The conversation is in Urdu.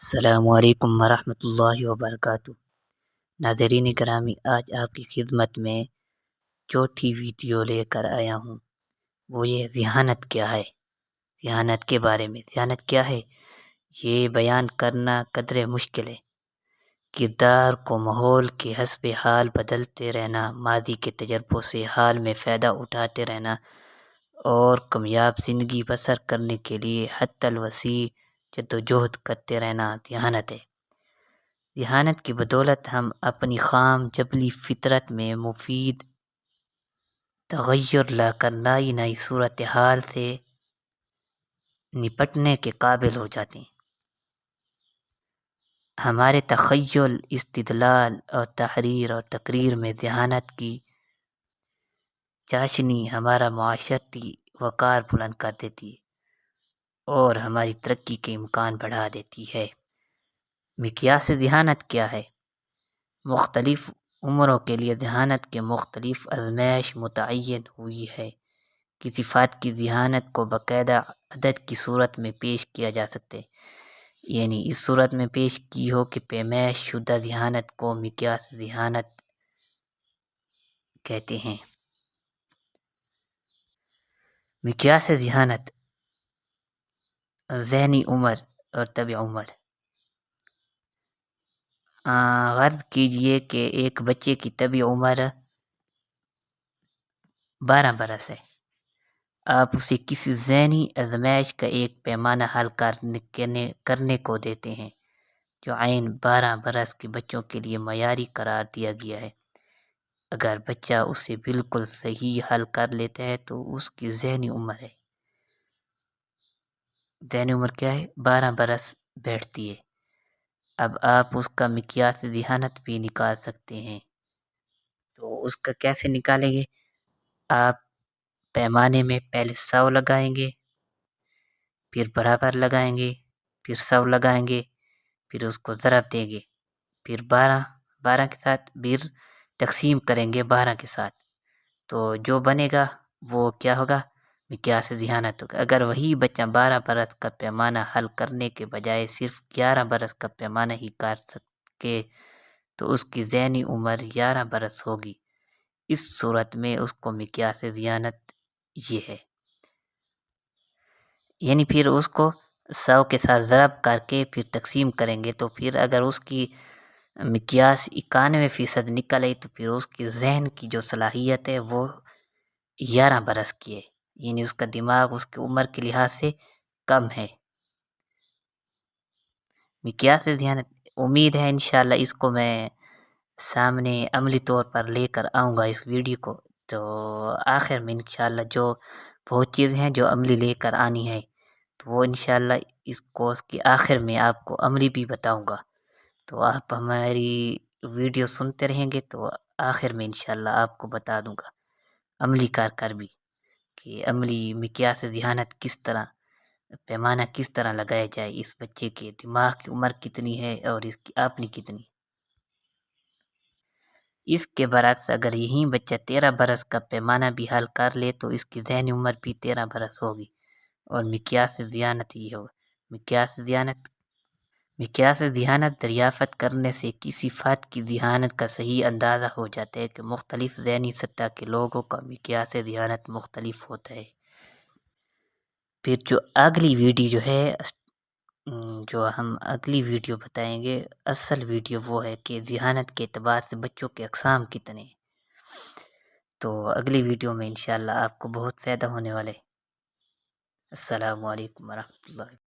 السلام علیکم ورحمۃ اللہ وبرکاتہ۔ ناظرین گرامی، آج آپ کی خدمت میں چوتھی ویڈیو لے کر آیا ہوں۔ وہ یہ ذہانت کیا ہے، ذہانت کے بارے میں۔ ذہانت کیا ہے یہ بیان کرنا قدرے مشکل ہے۔ کردار کو ماحول کے حسب حال بدلتے رہنا، ماضی کے تجربوں سے حال میں فائدہ اٹھاتے رہنا اور کامیاب زندگی بسر کرنے کے لیے حتی الوسیع جدوجہد کرتے رہنا ذہانت ہے۔ ذہانت کی بدولت ہم اپنی خام جبلی فطرت میں مفید تغیر لا کر نئی نئی صورتحال سے نپٹنے کے قابل ہو جاتے ہیں۔ ہمارے تخیل، استدلال اور تحریر اور تقریر میں ذہانت کی چاشنی ہمارا معاشرتی وقار بلند کر دیتی ہے اور ہماری ترقی کے امکان بڑھا دیتی ہے۔ مقیاس ذہانت کیا ہے؟ مختلف عمروں کے لیے ذہانت کے مختلف آزمائش متعین ہوئی ہے۔ کسی فرد کی ذہانت کو باقاعدہ عدد کی صورت میں پیش کیا جا سکتا ہے، یعنی اس صورت میں پیش کی ہو کہ پیمائش شدہ ذہانت کو مقیاس ذہانت کہتے ہیں۔ مقیاس ذہانت ذہنی عمر اور طبعی عمر۔ غرض کیجئے کہ ایک بچے کی طبعی عمر 12 برس ہے۔ آپ اسے کسی ذہنی آزمائش کا ایک پیمانہ حل کرنے کو دیتے ہیں جو عین 12 برس کے بچوں کے لیے معیاری قرار دیا گیا ہے۔ اگر بچہ اسے بالکل صحیح حل کر لیتا ہے تو اس کی ذہنی عمر ہے۔ ذہنی عمر کیا ہے؟ 12 برس بیٹھتی ہے۔ اب آپ اس کا مقیاس ذہانت بھی نکال سکتے ہیں۔ تو اس کا کیسے نکالیں گے؟ آپ پیمانے میں پہلے 100 لگائیں گے، پھر برابر لگائیں گے، پھر 100 لگائیں گے، پھر اس کو ضرب دیں گے، پھر 12 کے ساتھ پھر تقسیم کریں گے 12 کے ساتھ، تو جو بنے گا وہ کیا ہوگا؟ مقیاس ذہانت ہوگا۔ اگر وہی بچہ 12 برس کا پیمانہ حل کرنے کے بجائے صرف 11 برس کا پیمانہ ہی کر سکے تو اس کی ذہنی عمر 11 برس ہوگی۔ اس صورت میں اس کو مقیاس ذہانت یہ ہے، یعنی پھر اس کو 100 کے ساتھ ضرب کر کے پھر تقسیم کریں گے تو پھر اگر اس کی مقیاس 91% نکلے تو پھر اس کی ذہن کی جو صلاحیت ہے وہ 11 برس کی ہے، یعنی اس کا دماغ اس کی عمر کے لحاظ سے کم ہے۔ مقیاس ذہانت، امید ہے انشاءاللہ اس کو میں سامنے عملی طور پر لے کر آؤں گا اس ویڈیو کو، تو آخر میں انشاءاللہ جو بہت چیزیں ہیں جو عملی لے کر آنی ہے تو وہ انشاءاللہ اس کورس کے آخر میں آپ کو عملی بھی بتاؤں گا۔ تو آپ ہماری ویڈیو سنتے رہیں گے تو آخر میں انشاءاللہ آپ کو بتا دوں گا عملی کر بھی کہ عملی مقیاس ذہانت کس طرح، پیمانہ کس طرح لگایا جائے، اس بچے کے دماغ کی عمر کتنی ہے اور اس کی اپنی کتنی۔ اس کے برعکس اگر یہی بچہ 13 برس کا پیمانہ بھی حل کر لے تو اس کی ذہنی عمر بھی 13 برس ہوگی اور مقیاس ذہانت یہ ہوگا۔ مقیاس ذہانت دریافت کرنے سے کسی فرد کی ذہانت کا صحیح اندازہ ہو جاتا ہے کہ مختلف ذہنی سطح کے لوگوں کا مقیاس ذہانت مختلف ہوتا ہے۔ پھر جو اگلی ویڈیو جو ہم اگلی ویڈیو بتائیں گے، اصل ویڈیو وہ ہے کہ ذہانت کے اعتبار سے بچوں کے اقسام کتنے ہیں۔ تو اگلی ویڈیو میں انشاءاللہ آپ کو بہت فائدہ ہونے والے۔ السلام علیکم ورحمۃ اللہ۔